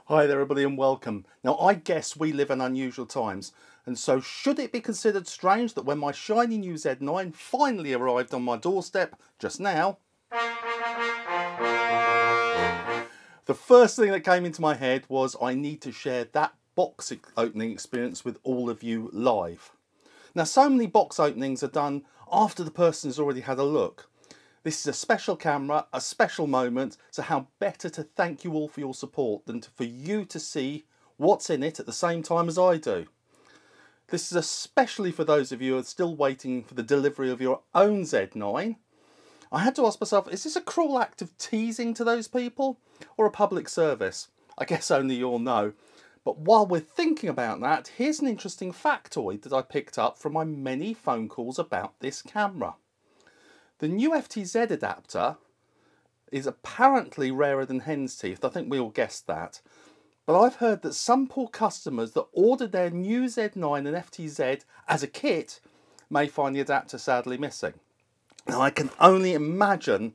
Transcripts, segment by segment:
Hi there everybody and welcome. Now I guess we live in unusual times, and so should it be considered strange that when my shiny new Z9 finally arrived on my doorstep just now, the first thing that came into my head was I need to share that box opening experience with all of you live. Now so many box openings are done after the person has already had a look. This is a special camera, a special moment, so how better to thank you all for your support than for you to see what's in it at the same time as I do. This is especially for those of you who are still waiting for the delivery of your own Z9. I had to ask myself, is this a cruel act of teasing to those people or a public service? I guess only you'll know. But while we're thinking about that, here's an interesting factoid that I picked up from my many phone calls about this camera. The new FTZ adapter is apparently rarer than hen's teeth. I think we all guessed that. But I've heard that some poor customers that ordered their new Z9 and FTZ as a kit may find the adapter sadly missing. Now I can only imagine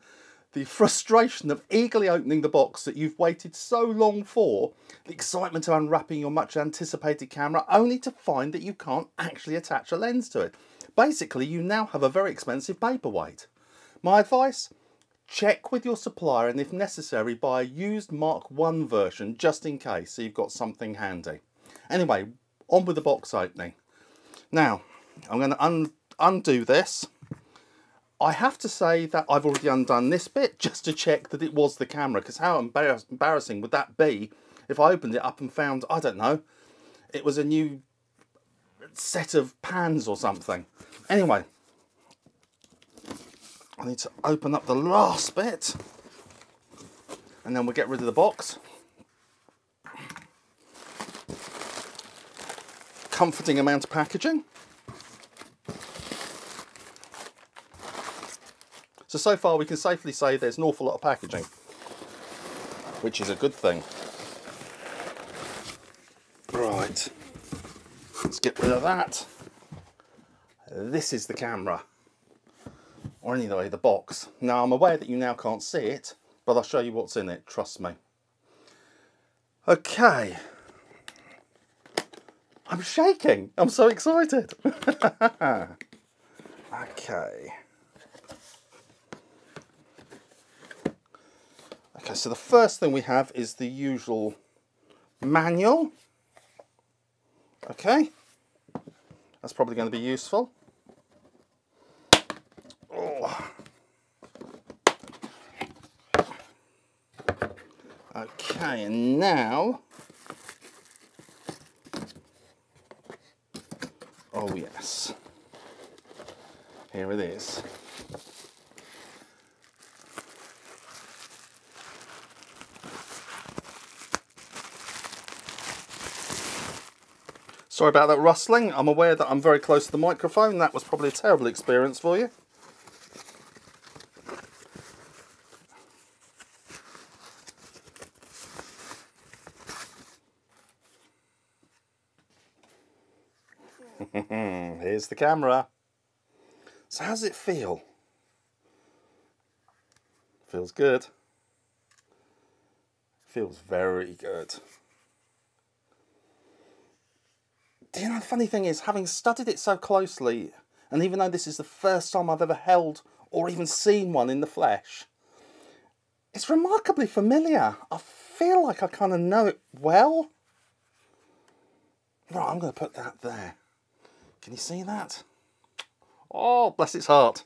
the frustration of eagerly opening the box that you've waited so long for, the excitement of unwrapping your much anticipated camera, only to find that you can't actually attach a lens to it. Basically, you now have a very expensive paperweight. My advice? Check with your supplier and if necessary buy a used Mark I version just in case, so you've got something handy. Anyway, on with the box opening. Now, I'm going to undo this. I have to say that I've already undone this bit just to check that it was the camera, because how embarrassing would that be if I opened it up and found, I don't know, it was a new set of pans or something. Anyway, I need to open up the last bit and then we'll get rid of the box. Comforting amount of packaging. So far we can safely say there's an awful lot of packaging, which is a good thing. Right, let's get rid of that. This is the camera. Or anyway, the box. Now I'm aware that you now can't see it, but I'll show you what's in it, trust me. Okay. I'm shaking, I'm so excited. Okay. Okay, so the first thing we have is the usual manual. Okay. That's probably going to be useful. Okay, and now, oh yes, here it is. Sorry about that rustling. I'm aware that I'm very close to the microphone. That was probably a terrible experience for you. Here's the camera. So how does it feel? Feels good. Feels very good. Do you know, the funny thing is, having studied it so closely, and even though this is the first time I've ever held or even seen one in the flesh, it's remarkably familiar. I feel like I kind of know it well. Right, I'm going to put that there. Can you see that? Oh, bless its heart.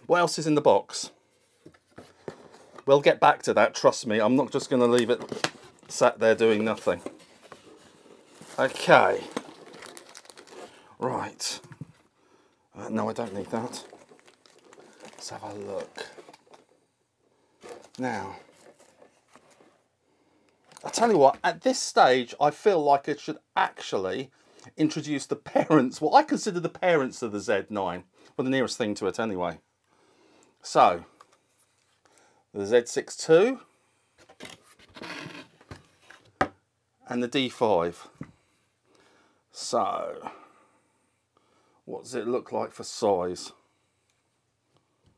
What else is in the box? We'll get back to that, trust me. I'm not just going to leave it sat there doing nothing. Okay. Right. No, I don't need that. Let's have a look. Now, I'll tell you what, at this stage, I feel like I should actually introduce the parents, what I consider the parents of the Z9, well, the nearest thing to it anyway. So, the Z6ii and the D5. So, what does it look like for size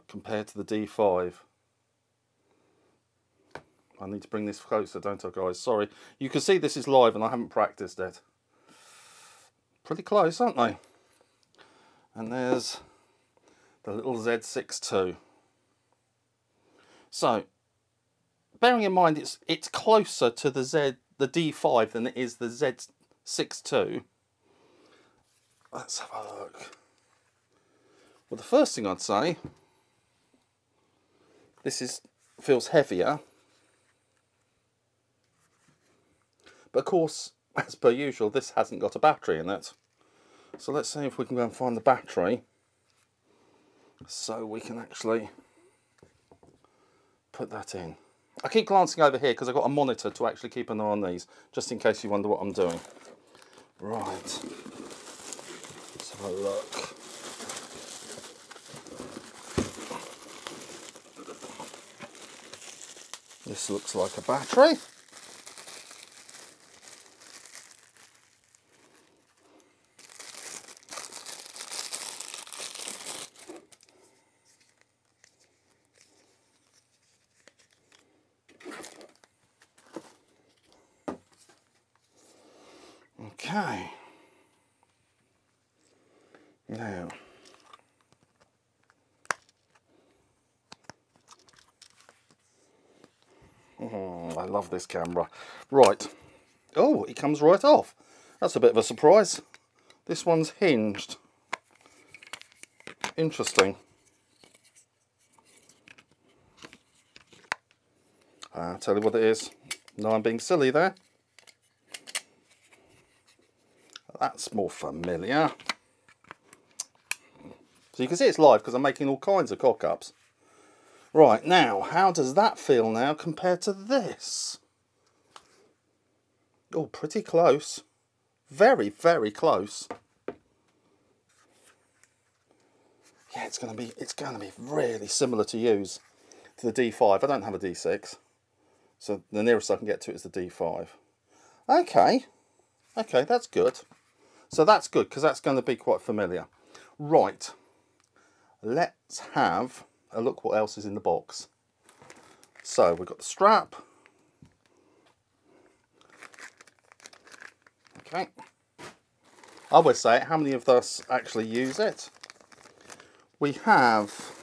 compared to the D5? I need to bring this closer, don't I, guys? Sorry. You can see this is live and I haven't practiced it. Pretty close, aren't they? And there's the little Z6ii. So, bearing in mind it's closer to the D5 than it is the Z6ii. Let's have a look. Well, the first thing I'd say, this feels heavier. But of course, as per usual, this hasn't got a battery in it. So let's see if we can go and find the battery, so we can actually put that in. I keep glancing over here because I've got a monitor to actually keep an eye on these, just in case you wonder what I'm doing. Right, let's have a look. This looks like a battery. Okay, now I love this camera. Right, oh, it comes right off. That's a bit of a surprise. This one's hinged. Interesting. I'll tell you what it is. No, I'm being silly there. That's more familiar. So you can see it's live because I'm making all kinds of cock-ups. Right, now, how does that feel now compared to this? Oh, pretty close. Very, very close. Yeah, it's gonna be really similar to use to the D5. I don't have a D6, so the nearest I can get to it is the D5. Okay, okay, that's good. So that's good because that's going to be quite familiar. Right, let's have a look what else is in the box. So we've got the strap. Okay. I always say, how many of us actually use it? We have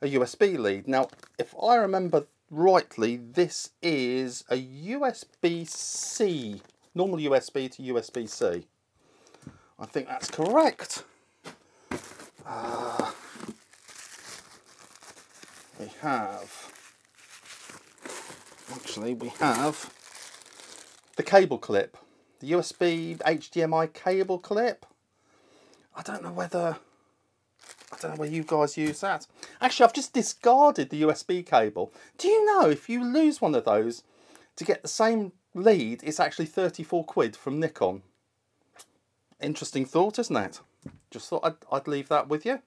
a USB lead. Now, if I remember rightly, this is a USB-C, normal USB to USB-C. I think that's correct. We have the cable clip, the USB HDMI cable clip. I don't know whether you guys use that. Actually, I've just discarded the USB cable. Do you know if you lose one of those, to get the same lead, it's actually 34 quid from Nikon. Interesting thought, isn't it? Just thought I'd leave that with you.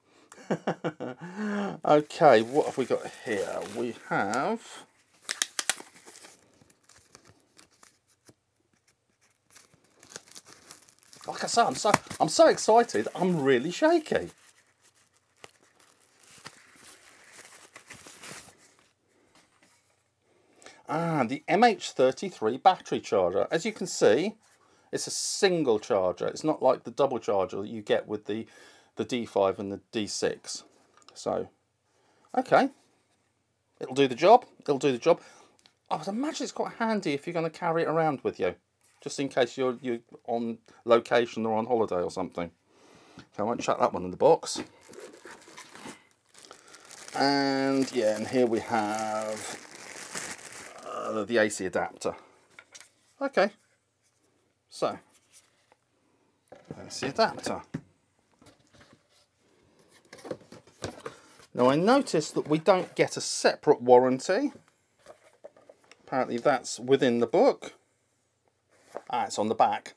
Okay, what have we got here? We have like I say, I'm so excited, I'm really shaky. The MH33 battery charger. As you can see, it's a single charger. It's not like the double charger that you get with the D5 and the D6. So, okay, it'll do the job. It'll do the job. I would imagine it's quite handy if you're going to carry it around with you, just in case you're on location or on holiday or something. Okay, I won't chuck that one in the box. And yeah, and here we have the AC adapter. Okay, so AC adapter. Now I noticed that we don't get a separate warranty. Apparently that's within the book. Ah, it's on the back.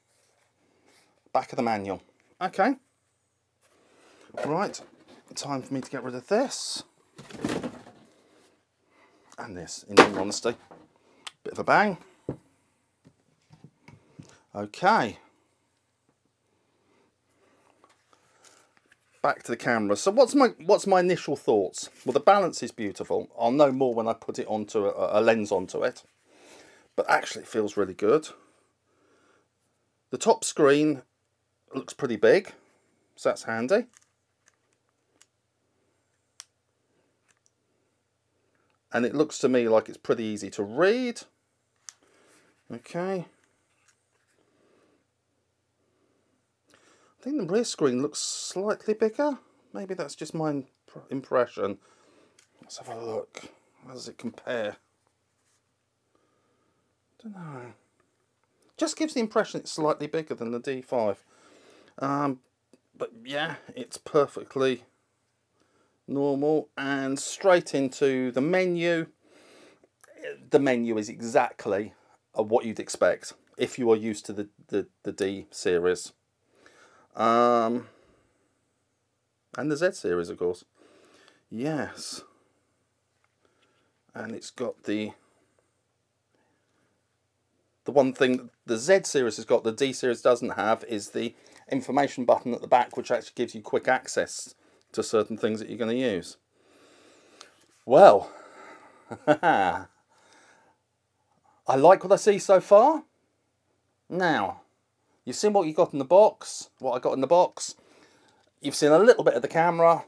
Back of the manual. Okay. Right, time for me to get rid of this. And this, in all honesty. Bit of a bang. Okay. back to the camera. So what's my initial thoughts? Well, the balance is beautiful. I'll know more when I put it onto a lens onto it. But actually it feels really good. The top screen looks pretty big, so that's handy. And it looks to me like it's pretty easy to read. Okay. I think the rear screen looks slightly bigger. Maybe that's just my impression. Let's have a look. How does it compare? I don't know. Just gives the impression it's slightly bigger than the D5. But yeah, it's perfectly normal. And straight into the menu. The menu is exactly what you'd expect if you are used to the D series. And the Z series, of course. Yes. And it's got the one thing the Z series has got, the D series doesn't have, is the information button at the back, which actually gives you quick access to certain things that you're going to use. Well, I like what I see so far. Now, you've seen what you got in the box, what I got in the box. You've seen a little bit of the camera.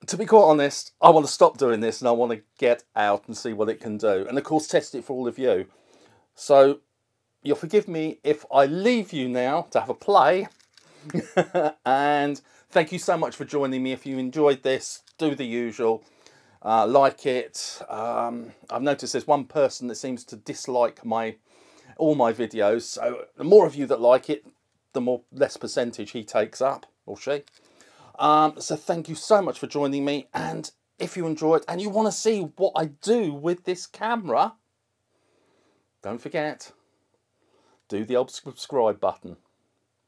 To be quite honest, I want to stop doing this and I want to get out and see what it can do. And of course, test it for all of you. So, you'll forgive me if I leave you now to have a play. And thank you so much for joining me. If you enjoyed this, do the usual. Like it. I've noticed there's one person that seems to dislike all my videos. So, the more of you that like it, the less percentage he takes up, or she. So thank you so much for joining me, and if you enjoyed and you want to see what I do with this camera, don't forget, do the old subscribe button.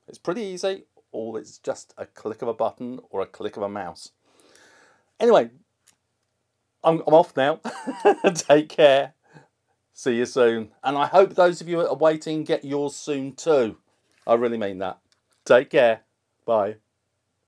It's pretty easy, or it's just a click of a button or a click of a mouse. Anyway, I'm off now. Take care. See you soon. And I hope those of you that are waiting get yours soon too. I really mean that. Take care. Bye.